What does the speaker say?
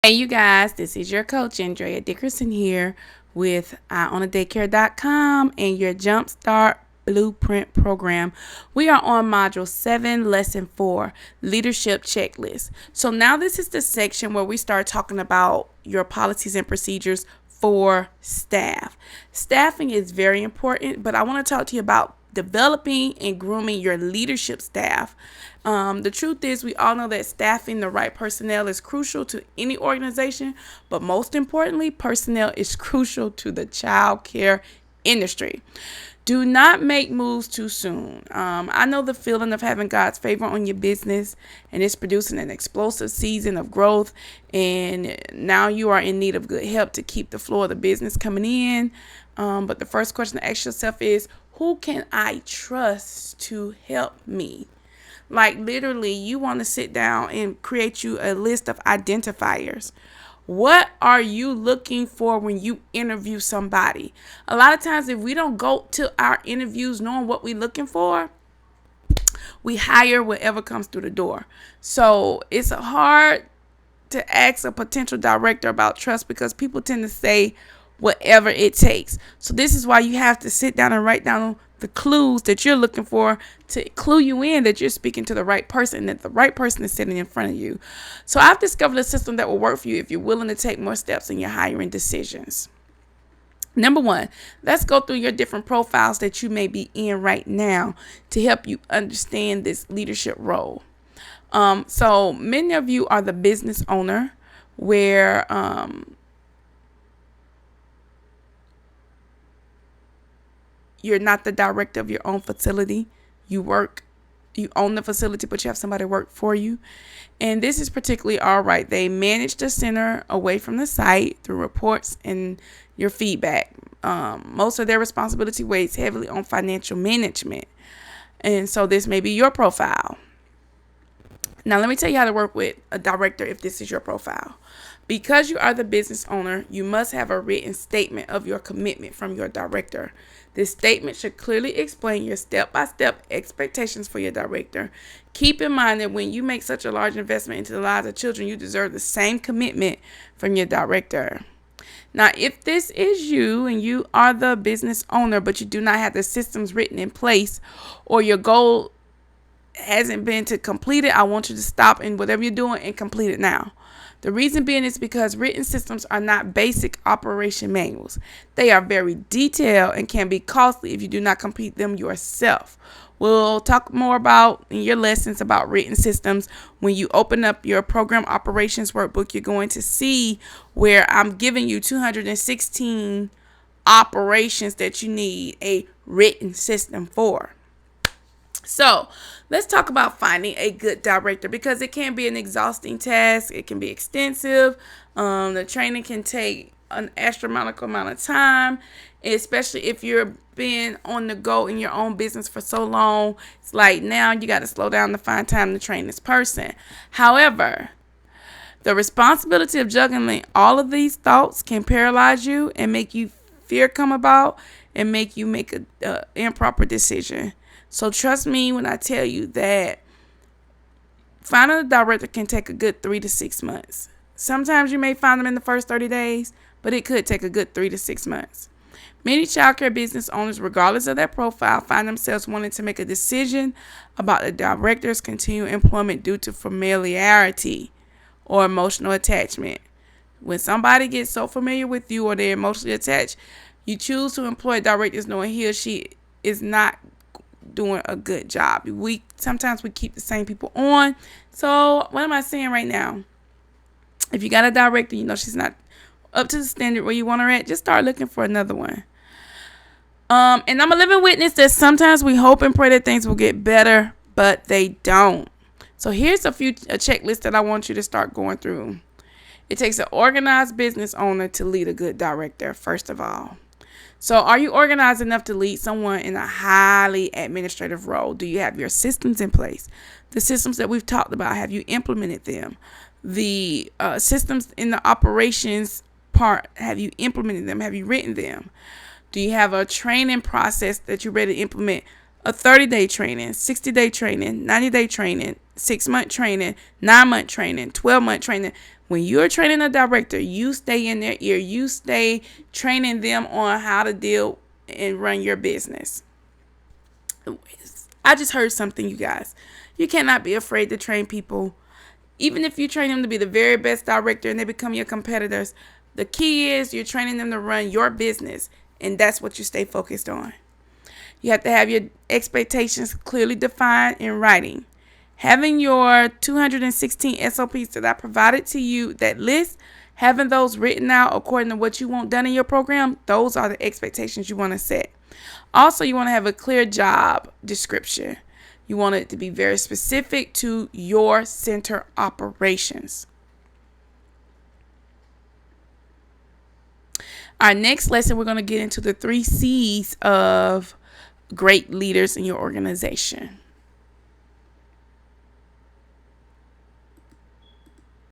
Hey, you guys, this is your coach, Andrea Dickerson, here with EyeOnADaycare.com and your Jumpstart Blueprint program. We are on Module 7, Lesson 4, Leadership Checklist. So now this is the section where we start talking about your policies and procedures for staff. Staffing is very important, but I want to talk to you about developing and grooming your leadership staff. The truth is, we all know that staffing the right personnel is crucial to any organization, but most importantly, personnel is crucial to the child care industry. Do not make moves too soon. I know the feeling of having God's favor on your business and it's producing an explosive season of growth, and now you are in need of good help to keep the flow of the business coming in. But the first question to ask yourself is, who can I trust to help me? Like literally, you want to sit down and create you a list of identifiers. What are you looking for when you interview somebody? A lot of times, if we don't go to our interviews knowing what we're looking for, we hire whatever comes through the door. So it's hard to ask a potential director about trust because people tend to say whatever it takes. So this is why you have to sit down and write down the clues that you're looking for to clue you in that you're speaking to the right person, that the right person is sitting in front of you. So I've discovered a system that will work for you if you're willing to take more steps in your hiring decisions. Number one, let's go through your different profiles that you may be in right now to help you understand this leadership role. So many of you are the business owner where you're not the director of your own facility. You own the facility, but you have somebody work for you. And this is particularly all right. They manage the center away from the site through reports and your feedback. Most of their responsibility weighs heavily on financial management. And so this may be your profile. Now, let me tell you how to work with a director if this is your profile. Because you are the business owner, you must have a written statement of your commitment from your director. This statement should clearly explain your step-by-step expectations for your director. Keep in mind that when you make such a large investment into the lives of children, you deserve the same commitment from your director. Now, if this is you and you are the business owner, but you do not have the systems written in place, or your goal hasn't been to complete it, I want you to stop in whatever you're doing and complete it now. The reason being is because written systems are not basic operation manuals. They are very detailed and can be costly if you do not complete them yourself. We'll talk more about in your lessons about written systems. When you open up your program operations workbook, you're going to see where I'm giving you 216 operations that you need a written system for. So let's talk about finding a good director, because it can be an exhausting task. It can be extensive. The training can take an astronomical amount of time, especially if you're been on the go in your own business for so long. It's like now you got to slow down to find time to train this person. However, the responsibility of juggling all of these thoughts can paralyze you and make you fear come about and make you make a improper decision. So trust me when I tell you that finding a director can take a good 3 to 6 months. Sometimes you may find them in the first 30 days, but it could take a good 3 to 6 months. Many childcare business owners, regardless of their profile, find themselves wanting to make a decision about the director's continued employment due to familiarity or emotional attachment. When somebody gets so familiar with you or they're emotionally attached, you choose to employ directors knowing he or she is not doing a good job. Sometimes we keep the same people on. So what am I saying right now? If you got a director, you know she's not up to the standard where you want her at, just start looking for another one. And I'm a living witness that sometimes we hope and pray that things will get better, but they don't. So here's a checklist that I want you to start going through. It takes an organized business owner to lead a good director, first of all. So are you organized enough to lead someone in a highly administrative role? Do you have your systems in place? The systems that we've talked about, have you implemented them? The systems in the operations part, have you implemented them? Have you written them? Do you have a training process that you're ready to implement? A 30-day training, 60-day training, 90-day training, 6-month training, 9-month training, 12-month training. When you're training a director, you stay in their ear. You stay training them on how to deal and run your business. I just heard something, you guys. You cannot be afraid to train people. Even if you train them to be the very best director and they become your competitors, the key is you're training them to run your business, and that's what you stay focused on. You have to have your expectations clearly defined in writing. Having your 216 SOPs that I provided to you, that list, having those written out according to what you want done in your program, those are the expectations you want to set. Also, you want to have a clear job description. You want it to be very specific to your center operations. Our next lesson, we're going to get into the 3 C's of great leaders in your organization.